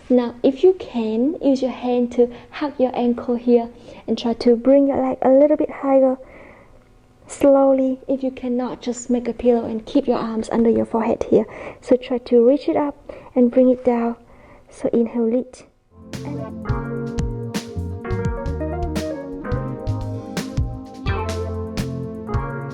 Now, if you can, use your hand to hug your ankle here and try to bring your leg a little bit higher. Slowly, if you cannot, just make a pillow and keep your arms under your forehead here. So try to reach it up and bring it down. So inhale, lift.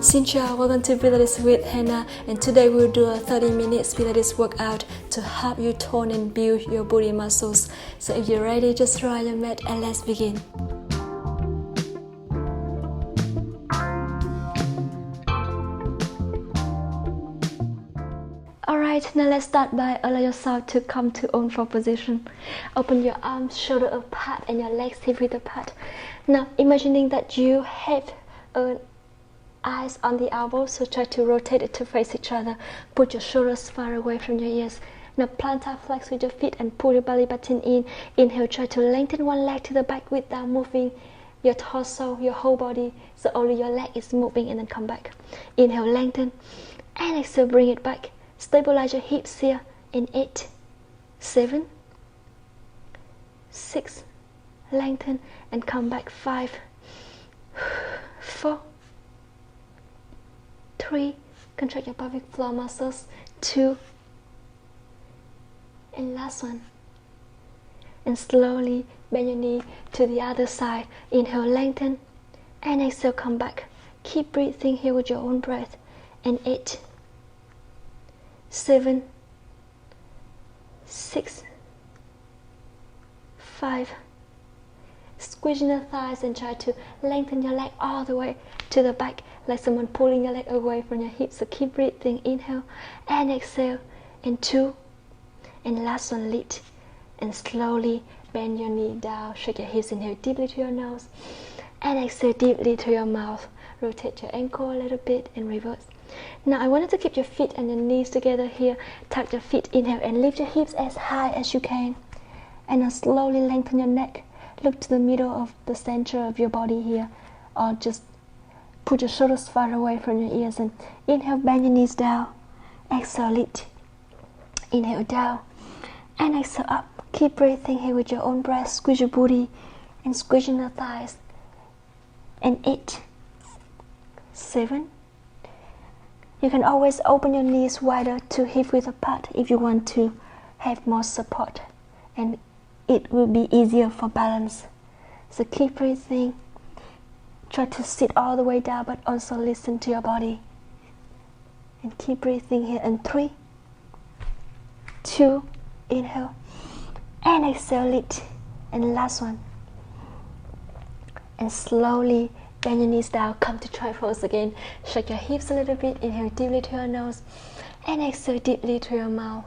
Xin chào, welcome to Pilates with Hannah, and today we'll do a 30 minutes Pilates workout to help you tone and build your body muscles. So if you're ready, just draw your mat and let's begin. Alright, now let's start by allow yourself to come to own form position. Open your arms, shoulder apart, and your legs hip width apart. Now, imagining that you have eyes on the elbows, so try to rotate it to face each other. Put your shoulders far away from your ears. Now plantar flex with your feet and pull your belly button in. Inhale, try to lengthen one leg to the back without moving your torso, your whole body, so only your leg is moving, and then come back. Inhale, lengthen, and exhale, bring it back. Stabilize your hips here in 8, 7, 6, lengthen and come back. 5, 4, 3, contract your pelvic floor muscles. 2, and last one. And slowly bend your knee to the other side. Inhale, lengthen, and exhale, come back. Keep breathing here with your own breath. And 8, 7, 6, 5. Squeeze your thighs and try to lengthen your leg all the way to the back, like someone pulling your leg away from your hips. So keep breathing. Inhale and exhale. And 2, and last one, lift, and slowly bend your knee down. Shake your hips. Inhale deeply to your nose, and exhale deeply to your mouth. Rotate your ankle a little bit and reverse. Now I wanted to keep your feet and your knees together here. Tuck your feet. Inhale and lift your hips as high as you can. And now slowly lengthen your neck. Look to the middle of the center of your body here. Or just put your shoulders far away from your ears. And inhale, bend your knees down. Exhale, lift. Inhale, down. And exhale, up. Keep breathing here with your own breath. Squeeze your booty and squeeze your thighs. And 8, 7. You can always open your knees wider to hip width apart if you want to have more support, and it will be easier for balance. So keep breathing. Try to sit all the way down, but also listen to your body. And keep breathing here. And 3, 2, inhale, and exhale, lift. And last one. And slowly bend your knees down, come to try pose again. Shake your hips a little bit. Inhale deeply to your nose and exhale deeply to your mouth.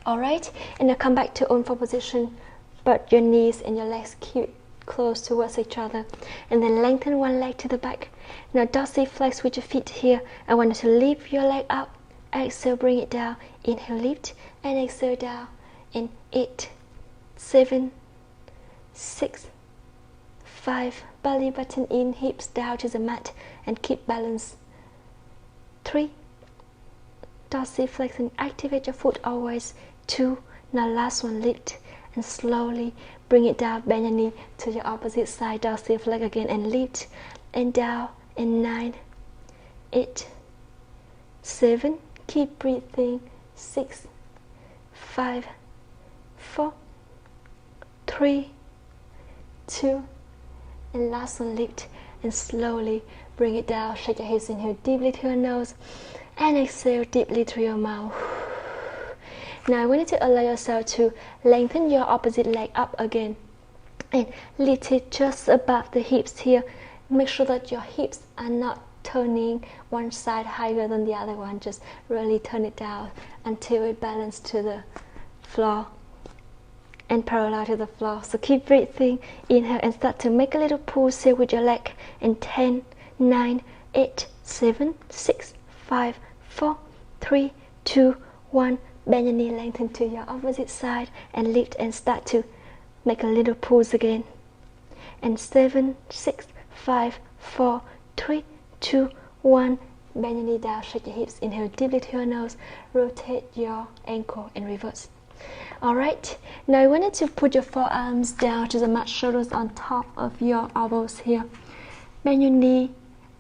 Alright, and now come back to own form position, but your knees and your legs keep close towards each other. And then lengthen one leg to the back. Now dorsiflex with your feet here. I want you to lift your leg up. Exhale, bring it down. Inhale, lift, and exhale, down. In 8, 7, 6, 5, belly button in, hips down to the mat, and keep balance. 3, dorsiflex and activate your foot always. 2, now last one, lift, and slowly bring it down, bend your knee to your opposite side, dorsiflex again, and lift, and down, and 9, 8, 7, keep breathing, 6, 5, 4, 3, 2, and last one, lift, and slowly bring it down. Shake your hips. Inhale deeply to your nose and exhale deeply through your mouth. Now I want you to allow yourself to lengthen your opposite leg up again and lift it just above the hips here. Make sure that your hips are not turning one side higher than the other one. Just really turn it down until it balances to the floor and parallel to the floor. So keep breathing. Inhale and start to make a little pulse here with your leg. In 10, 9, 8, 7, 6, 5, 4, 3, 2, 1. Bend your knee, lengthen to your opposite side and lift and start to make a little pulse again. And 7, 6, 5, 4, 3, 2, 1. Bend your knee down, shake your hips. Inhale deeply to your nose. Rotate your ankle and reverse. Alright, Now you want to put your forearms down to the mat, shoulders on top of your elbows here. Bend your knee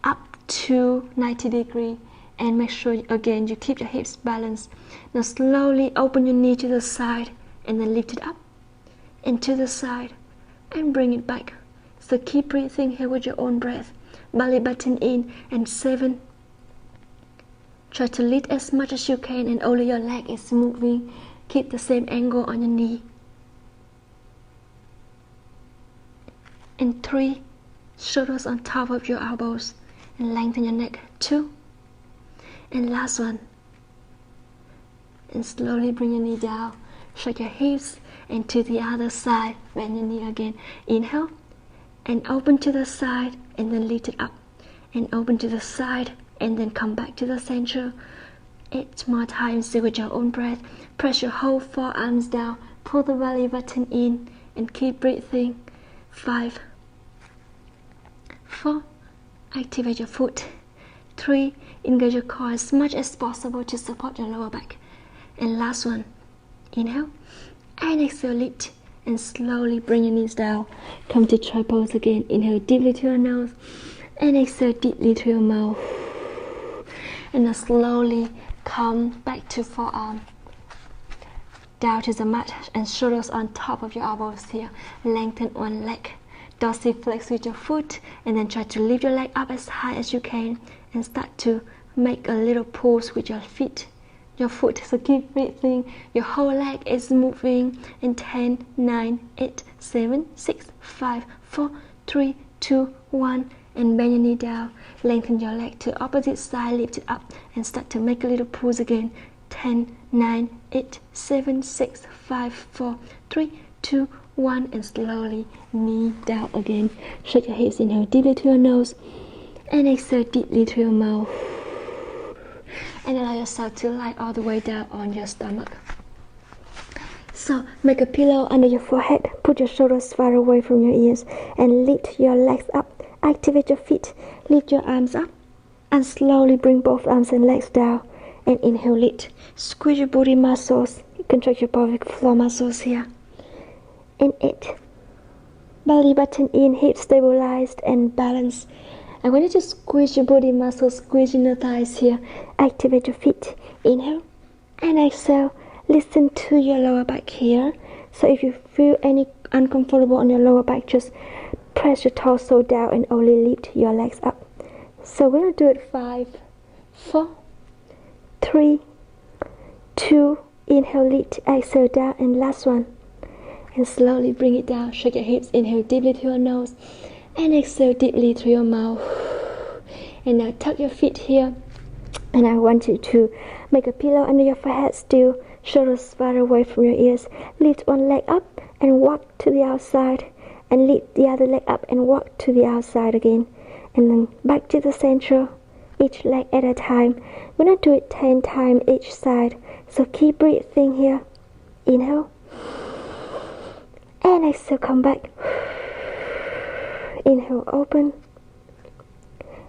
up to 90 degrees and make sure again you keep your hips balanced. Now slowly open your knee to the side and then lift it up and to the side and bring it back. So keep breathing here with your own breath. Belly button in, and 7. Try to lift as much as you can and only your leg is moving. Keep the same angle on your knee. And 3. Shoulders on top of your elbows and lengthen your neck. 2. And last one. And slowly bring your knee down. Shake your hips and to the other side. Bend your knee again. Inhale and open to the side and then lift it up. And open to the side and then come back to the center. 8 more times. Stay with your own breath. Press your whole forearms down. Pull the belly button in and keep breathing. 5. 4. Activate your foot. 3. Engage your core as much as possible to support your lower back. And last one. Inhale and exhale, lift and slowly bring your knees down. Come to try pose again. Inhale deeply to your nose and exhale deeply to your mouth. And now slowly come back to forearm down to the mat and shoulders on top of your elbows here. Lengthen one leg. Dorsiflex with your foot and then try to lift your leg up as high as you can and start to make a little pulse with your feet, your foot. So keep breathing. Your whole leg is moving in 10, 9, 8, 7, 6, 5, 4, 3, 2, 1 and bend your knee down. Lengthen your leg to opposite side, lift it up and start to make a little pulse again. 10, 9, 8, 7, 6, 5, 4, 3, 2, 1 and slowly knee down again. Shake your hips. Inhale deeply to your nose and exhale deeply to your mouth. And allow yourself to lie all the way down on your stomach. So make a pillow under your forehead. Put your shoulders far away from your ears and lift your legs up. Activate your feet. Lift your arms up and slowly bring both arms and legs down. And inhale, lift. Squeeze your booty muscles. Contract your pelvic floor muscles here. And 8. Belly button in, hips stabilized and balanced. I want you to squeeze your body muscles, squeeze your thighs here. Activate your feet. Inhale and exhale. Listen to your lower back here. So if you feel any uncomfortable on your lower back, just press your torso down and only lift your legs up. So we're going to do it 5, 4, 3, 2, inhale, lift, exhale down, and last one. And slowly bring it down. Shake your hips. Inhale deeply to your nose and exhale deeply through your mouth. And now tuck your feet here. And I want you to make a pillow under your forehead still. Shoulders far away from your ears. Lift one leg up and walk to the outside. And lift the other leg up and walk to the outside again. And then back to the center. Each leg at a time. We're going to do it 10 times each side. So keep breathing here. Inhale. And exhale, come back. Inhale, open.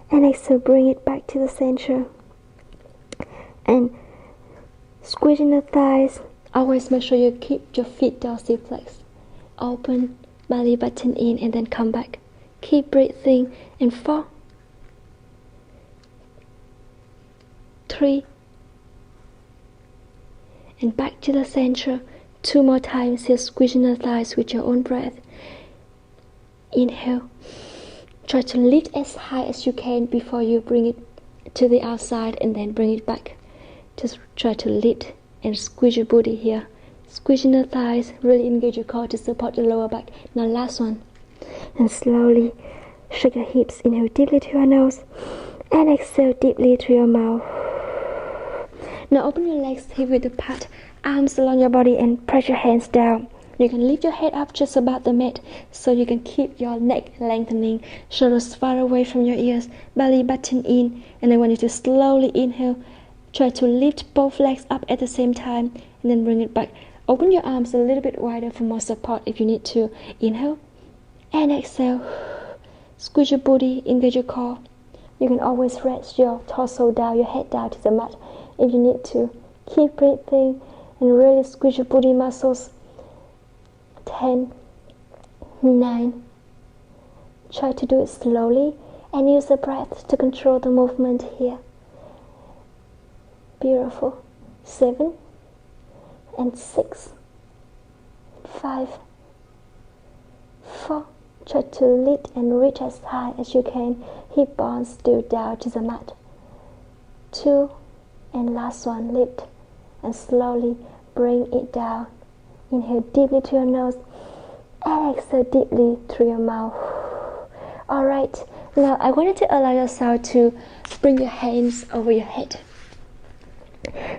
And exhale, bring it back to the center. And squeezing the thighs. Always make sure you keep your feet dorsiflex. Open, belly button in, and then come back. Keep breathing. And 4, 3, and back to the center. 2 more times here, squeezing the thighs with your own breath. Inhale. Try to lift as high as you can before you bring it to the outside and then bring it back. Just try to lift and squeeze your booty here. Squeezing the thighs, really engage your core to support your lower back. Now last one. And slowly shake your hips. Inhale deeply to your nose and exhale deeply to your mouth. Now open your legs hip width apart. Arms along your body and press your hands down. You can lift your head up just above the mat so you can keep your neck lengthening. Shoulders far away from your ears. Belly button in. And I want you to slowly inhale. Try to lift both legs up at the same time and then bring it back. Open your arms a little bit wider for more support if you need to. Inhale and exhale. Squeeze your booty, engage your core. You can always rest your torso down, your head down to the mat if you need to. Keep breathing and really squeeze your booty muscles 10, 9. Try to do it slowly and use the breath to control the movement here. Beautiful. 7 and 6, 5, 4. Try to lift and reach as high as you can. Hip bones still down to the mat. 2, and last one, lift and slowly bring it down. Inhale deeply to your nose and exhale deeply through your mouth. Alright, now I want you to allow yourself to bring your hands over your head.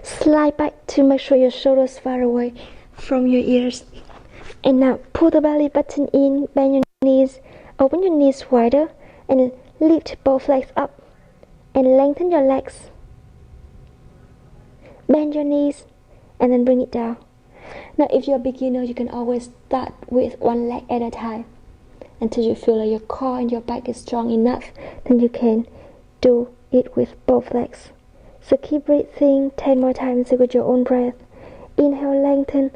Slide back to make sure your shoulders far away from your ears. And now pull the belly button in, bend your knees, open your knees wider, and lift both legs up and lengthen your legs. Bend your knees and then bring it down. Now if you're a beginner, you can always start with one leg at a time until you feel like your core and your back is strong enough. Then you can do it with both legs. So keep breathing 10 more times with your own breath. Inhale, lengthen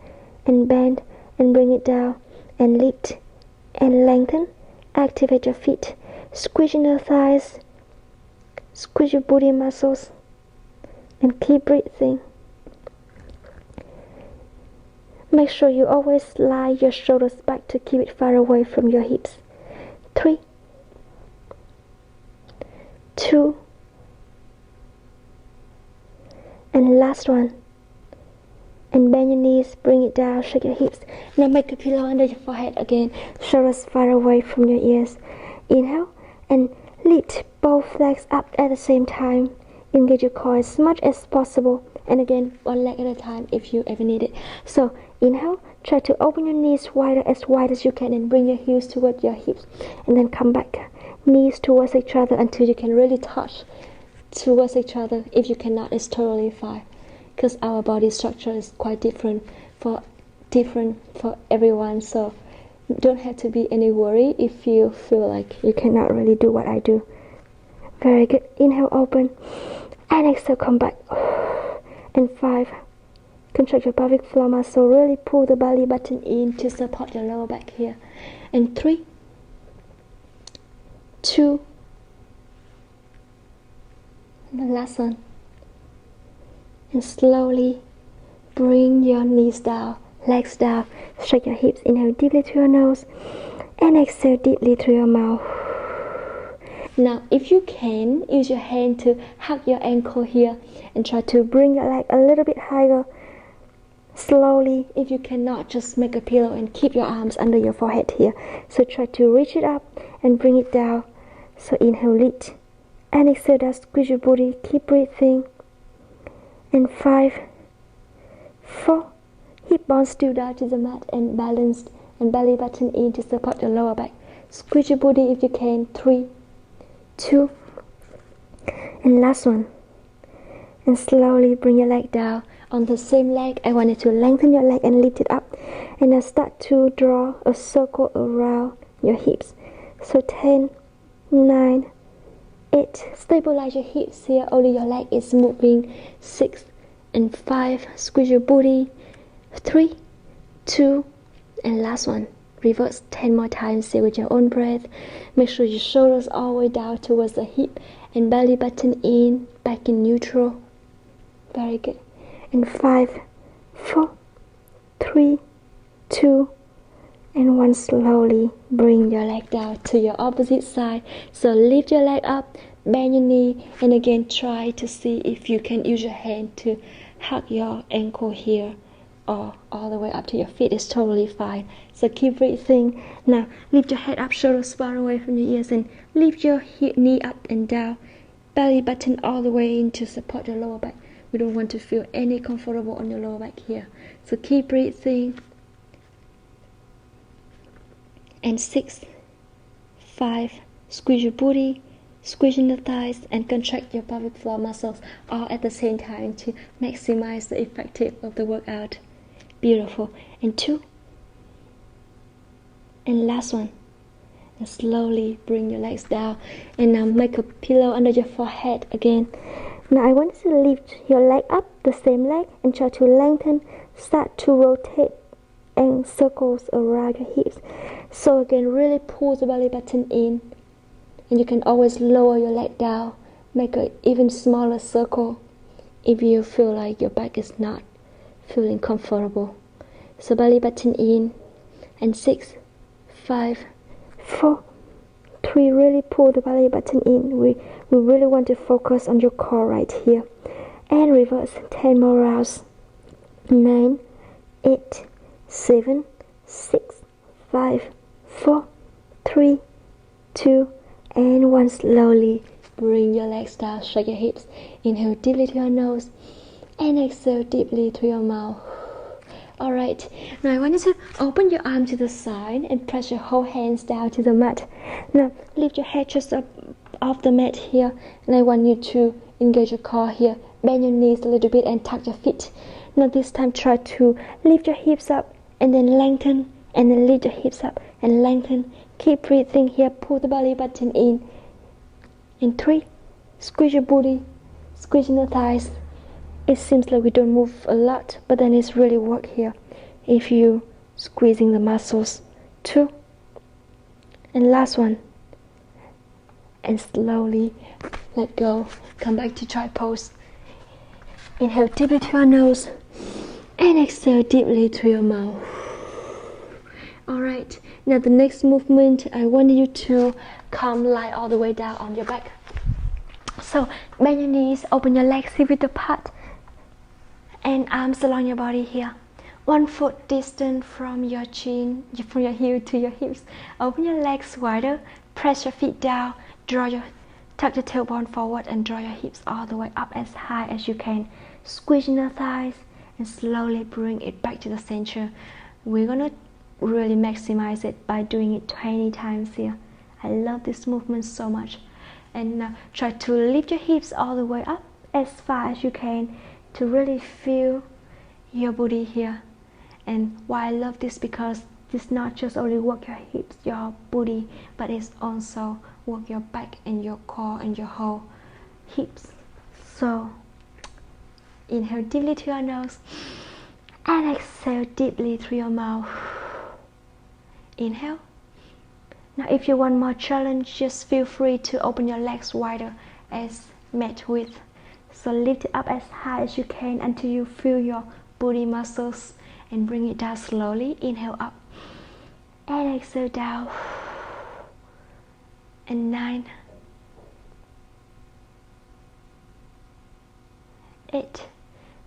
and bend and bring it down and lift and lengthen. Activate your feet, squeeze in your thighs, squeeze your booty muscles, and keep breathing. Make sure you always lie your shoulders back to keep it far away from your hips. 3, 2, and last one. And bend your knees, bring it down, shake your hips. Now make a pillow under your forehead again, shoulders far away from your ears. Inhale and lift both legs up at the same time. Engage your core as much as possible. And again, one leg at a time if you ever need it. So inhale, try to open your knees wider as wide as you can and bring your heels towards your hips. And then come back, knees towards each other until you can really touch towards each other. If you cannot, it's totally fine, because our body structure is quite different for everyone. So don't have to be any worry if you feel like you cannot really do what I do. Very good. Inhale, open, and exhale, come back. And 5, contract your pelvic floor muscle, really pull the belly button in to support your lower back here. And 3, 2, and the last one. And slowly bring your knees down, legs down, shake your hips. Inhale deeply through your nose and exhale deeply through your mouth. Now if you can, use your hand to hug your ankle here and try to bring your leg a little bit higher. Slowly, if you cannot, just make a pillow and keep your arms under your forehead here. So try to reach it up and bring it down. So inhale, lift, and exhale down, squeeze your booty, keep breathing. And 5, 4, hip bones still down to the mat and balanced, and belly button in to support your lower back. Squeeze your booty if you can. 3, 2, and last one. And slowly bring your leg down. On the same leg, I want you to lengthen your leg and lift it up. And now start to draw a circle around your hips. So 10, 9, 8. Stabilize your hips here, only your leg is moving. 6 and 5. Squeeze your booty. 3, 2, and last one. Reverse 10 more times, say with your own breath. Make sure your shoulders all the way down towards the hip and belly button in, back in neutral. Very good. And 5, 4, 3, 2, and 1. Slowly bring your leg down to your opposite side. So lift your leg up, bend your knee, and again try to see if you can use your hand to hug your ankle here, or all the way up to your feet is totally fine. So keep breathing. Now lift your head up, shoulders far away from your ears, and lift your knee up and down, belly button all the way in to support your lower back. We don't want to feel any comfortable on your lower back here. So keep breathing. And 6, 5, squeeze your booty, squeeze in the thighs, and contract your pelvic floor muscles all at the same time to maximize the effectiveness of the workout. Beautiful. And 2, and last one. And slowly bring your legs down. And now make a pillow under your forehead again. Now I want you to lift your leg up, the same leg, and try to lengthen. Start to rotate and circles around your hips. So again, really pull the belly button in, and you can always lower your leg down, make an even smaller circle if you feel like your back is not feeling comfortable. So belly button in, and 6, 5, 4, 3, really pull the belly button in. We really want to focus on your core right here. And reverse, 10 more rounds. 9, 8, 7, 6, 5, 4, 3, 2, and 1. Slowly bring your legs down, shake your hips. Inhale deeply to your nose, and exhale deeply through your mouth. Alright, now I want you to open your arm to the side and press your whole hands down to the mat. Now lift your head just up off the mat here, and I want you to engage your core here. Bend your knees a little bit and tuck your feet. Now this time try to lift your hips up and then lengthen, and then lift your hips up and lengthen. Keep breathing here, pull the belly button in. In 3, squeeze your booty, squeeze your thighs. It seems like we don't move a lot, but then it's really work here if you squeezing the muscles. 2, and last one, and slowly let go. Come back to try pose. Inhale deeply to your nose and exhale deeply through your mouth. Alright, now the next movement, I want you to come lie all the way down on your back. So bend your knees, open your legs hip width apart, and arms along your body here. 1 foot distance from your chin, from your heel to your hips. Open your legs wider, press your feet down, tuck the tailbone forward and draw your hips all the way up as high as you can. Squeeze in the thighs and slowly bring it back to the center. We're gonna really maximize it by doing it 20 times here. I love this movement so much. And now try to lift your hips all the way up as far as you can to really feel your body here. And why I love this, because this not just only work your hips, your body, but it's also work your back and your core and your whole hips. So inhale deeply to your nose and exhale deeply through your mouth. Inhale. Now if you want more challenge, just feel free to open your legs wider as mat width. So lift it up as high as you can until you feel your booty muscles, and bring it down slowly. Inhale up and exhale down. And 9, 8.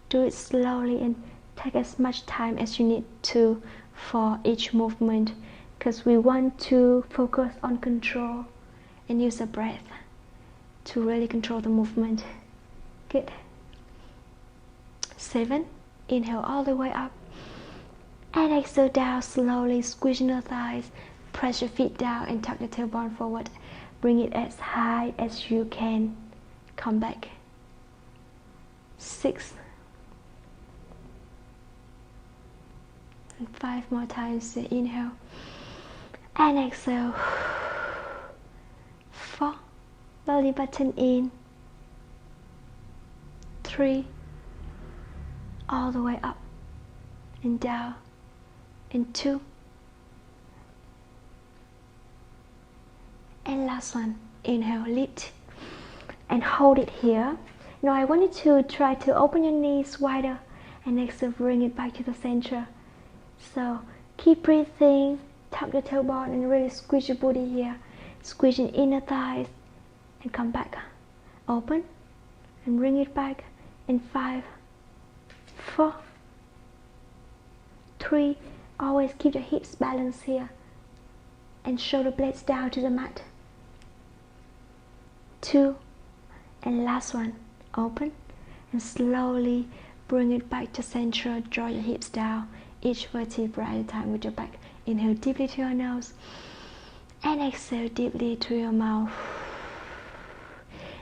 Do it slowly and take as much time as you need to for each movement, because we want to focus on control and use the breath to really control the movement. Good. 7. Inhale all the way up and exhale down slowly. Squeeze your thighs, press your feet down and tuck the tailbone forward. Bring it as high as you can. Come back. 6. And 5 more times. Inhale and exhale. 4. Belly button in. 3. All the way up and down. And 2. And last one. Inhale, lift and hold it here. Now I want you to try to open your knees wider, and exhale, bring it back to the center. So keep breathing, tuck your tailbone and really squeeze your booty here. Squeeze your inner thighs and come back. Open and bring it back in 5, 4, 3. Always keep your hips balanced here and shoulder blades down to the mat. 2, and last one. Open and slowly bring it back to center. Draw your hips down, each vertebra at a time with your back. Inhale deeply to your nose and exhale deeply to your mouth.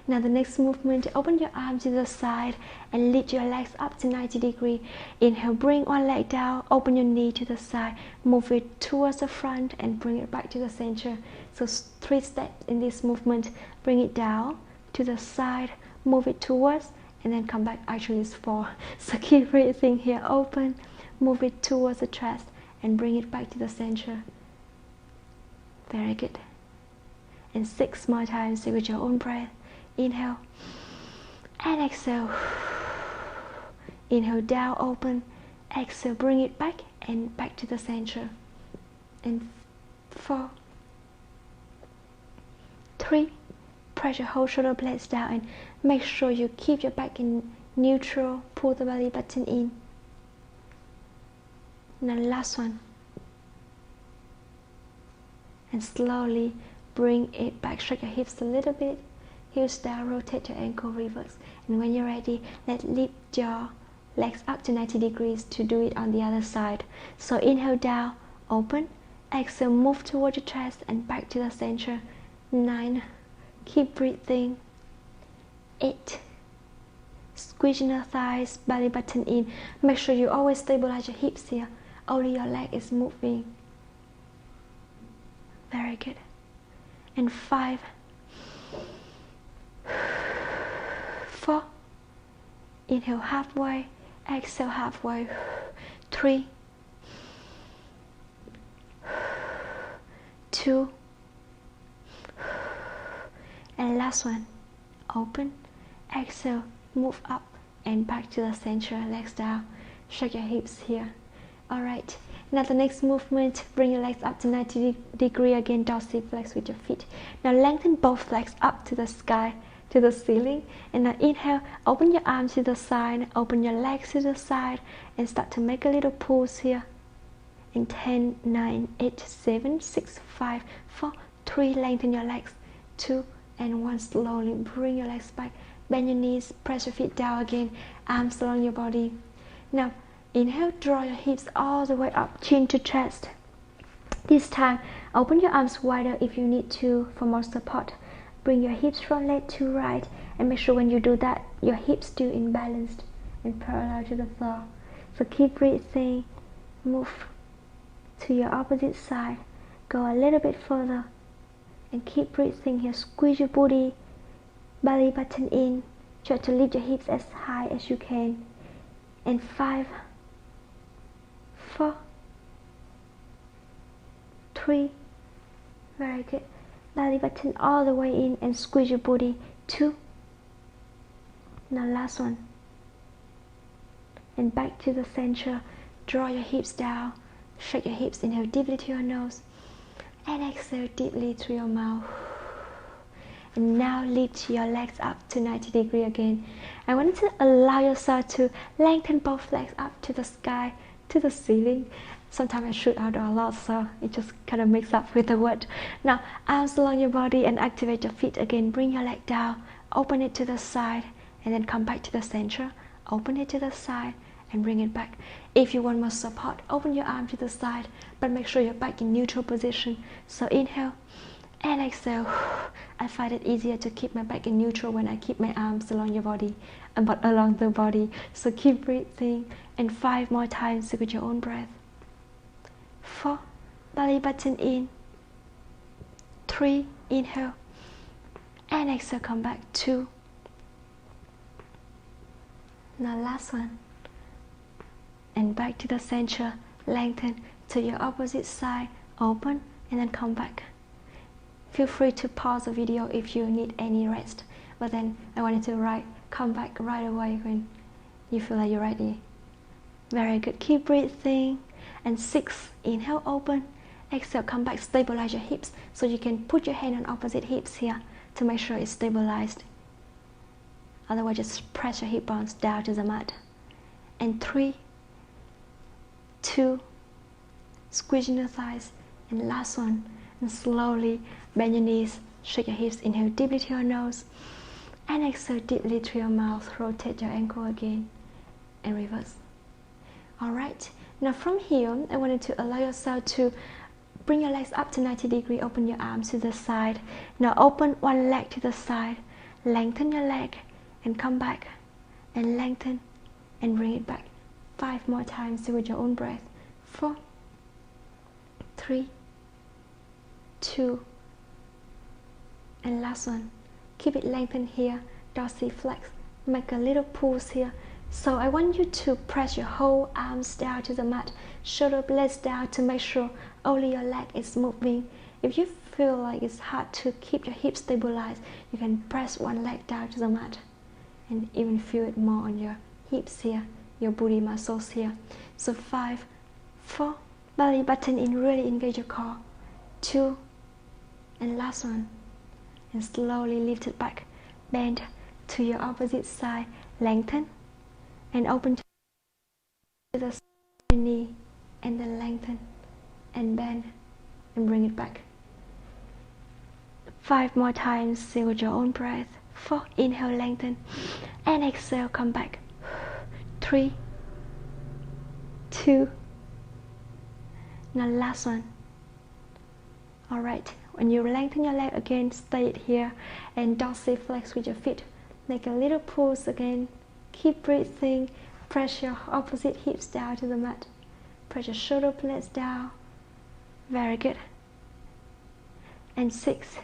Now the next movement, open your arms to the side and lift your legs up to 90 degrees. Inhale, bring one leg down, open your knee to the side, move it towards the front and bring it back to the center. So 3 steps in this movement. Bring it down to the side, move it towards, and then come back. Actually it's 4. So keep breathing here. Open, move it towards the chest and bring it back to the center. Very good. And 6 more times with your own breath. Inhale and exhale. Inhale, down, open. Exhale, bring it back and back to the center. And 4, 3, press your whole shoulder blades down and make sure you keep your back in neutral. Pull the belly button in. Now last one. And slowly bring it back. Shake your hips a little bit. Heels down, rotate your ankle, reverse. And when you're ready, let's lift your legs up to 90 degrees to do it on the other side. So inhale, down, open. Exhale, move towards your chest and back to the center. 9, keep breathing. 8, squeezing your thighs, belly button in. Make sure you always stabilize your hips here. Only your leg is moving. Very good. And 5, 4, inhale halfway, exhale halfway. 3, 2, and last one. Open, exhale, move up and back to the center. Legs down, shake your hips here. Alright, now the next movement, bring your legs up to 90 degrees again, dorsiflex with your feet. Now lengthen both legs up to the sky, to the ceiling. And now inhale, open your arms to the side, open your legs to the side, and start to make a little pulse here. In 10, 9, 8, 7, 6, 5, 4, 3, lengthen your legs. 2 and 1, slowly bring your legs back. Bend your knees, press your feet down again, arms along your body. Now inhale, draw your hips all the way up, chin to chest. This time, open your arms wider if you need to for more support. Bring your hips from left to right and make sure when you do that, your hips still in balance and parallel to the floor. So keep breathing, move to your opposite side, go a little bit further and keep breathing here. Squeeze your booty, belly button in, try to lift your hips as high as you can. And 5, 4, 3, very good. Belly button all the way in and squeeze your booty. 2, now last one. And back to the center. Draw your hips down, shake your hips, inhale deeply to your nose and exhale deeply through your mouth. And now lift your legs up to 90 degrees again. I want you to allow yourself to lengthen both legs up to the sky, to the ceiling. Sometimes I shoot out a lot, so it just kind of mixes up with the word. Now, arms along your body and activate your feet again. Bring your leg down, open it to the side, and then come back to the center. Open it to the side and bring it back. If you want more support, open your arm to the side, but make sure you're back in neutral position. So inhale and exhale. I find it easier to keep my back in neutral when I keep my arms along your body, but along the body. So keep breathing, and 5 more times with your own breath. 4, belly button in. 3, inhale and exhale, come back. 2, now last one, and back to the center. Lengthen to your opposite side, open and then come back. Feel free to pause the video if you need any rest, but then I wanted to come back right away when you feel like you're ready. Very good, keep breathing. And 6, inhale, open, exhale, come back, stabilize your hips so you can put your hand on opposite hips here to make sure it's stabilized. Otherwise, just press your hip bones down to the mat. And 3, 2, squeezing your thighs, and last one, and slowly bend your knees, shake your hips, inhale deeply to your nose, and exhale deeply through your mouth. Rotate your ankle again, and reverse. Alright. Now from here, I wanted to allow yourself to bring your legs up to 90 degrees, open your arms to the side. Now open one leg to the side, lengthen your leg and come back, and lengthen and bring it back. 5 more times with your own breath. 4, 3, 2, and last one. Keep it lengthened here, dorsiflex. Make a little pulse here. So I want you to press your whole arms down to the mat, shoulder blades down to make sure only your leg is moving. If you feel like it's hard to keep your hips stabilized, you can press one leg down to the mat and even feel it more on your hips here, your booty muscles here. So 5, 4, belly button in, really engage your core. 2, and last one. And slowly lift it back, bend to your opposite side, lengthen and open to the knee, and then lengthen and bend and bring it back. 5 more times, sing with your own breath. 4, inhale, lengthen, and exhale, come back. 3, 2, now last one. Alright, when you lengthen your leg again, stay it here and dorsiflex with your feet. Make a little pulse again. Keep breathing. Press your opposite hips down to the mat. Press your shoulder blades down. Very good. And 6,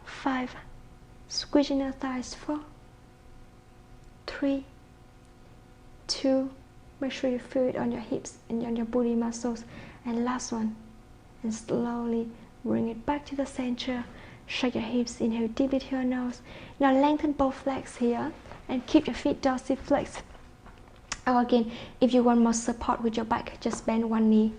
5, squeezing your thighs. 4, 3, 2, make sure you feel it on your hips and on your booty muscles. And last one. And slowly bring it back to the center. Shake your hips, inhale deeply to your nose. Now lengthen both legs here and keep your feet dorsiflex. Or again, if you want more support with your back, just bend one knee,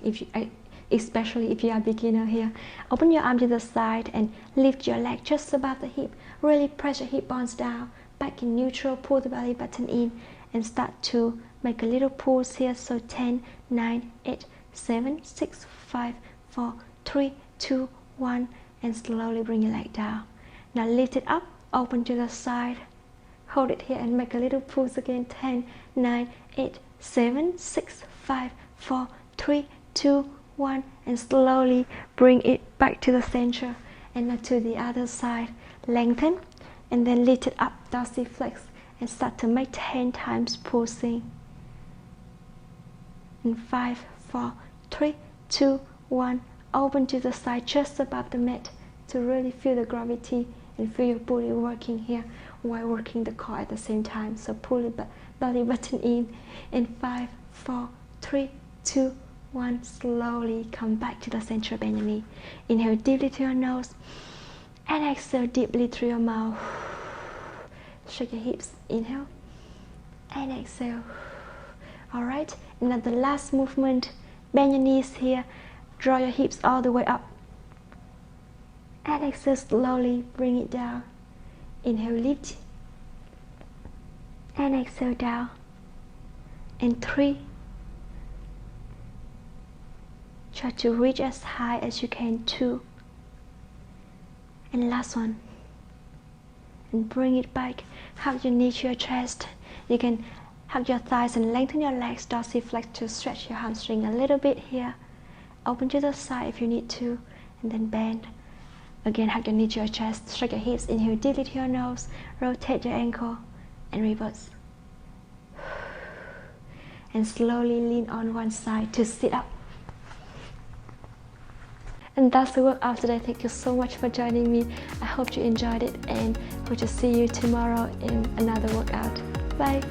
especially if you are a beginner here. Open your arm to the side and lift your leg just above the hip. Really press your hip bones down, back in neutral, pull the belly button in and start to make a little pulse here. So 10, 9, 8, 7, 6, 5, 4, 3, 2, 1, and slowly bring your leg down. Now lift it up, open to the side, hold it here and make a little pulse again. 10, 9, 8, 7, 6, 5, 4, 3, 2, 1, and slowly bring it back to the center. And now to the other side, lengthen and then lift it up, dorsiflex, and start to make 10 times pulsing. In 5, 4, 3, 2, 1, open to the side just above the mat to really feel the gravity and feel your body working here while working the core at the same time. So pull the belly button in 5, 4, 3, 2, 1, slowly come back to the center, bend your knee. Inhale deeply to your nose and exhale deeply through your mouth. Shake your hips, inhale and exhale. Alright, now the last movement, bend your knees here, draw your hips all the way up and exhale, slowly bring it down. Inhale, lift and exhale down. And 3, try to reach as high as you can. 2, and last one, and bring it back. Hug your knee to your chest. You can hug your thighs and lengthen your legs, dorsiflex to stretch your hamstring a little bit here. Open to the side if you need to, and then bend. Again, hug your knee to your chest, shake your hips, inhale deeply to your nose, rotate your ankle, and reverse. And slowly lean on one side to sit up. And that's the workout today. Thank you so much for joining me. I hope you enjoyed it and hope to see you tomorrow in another workout. Bye.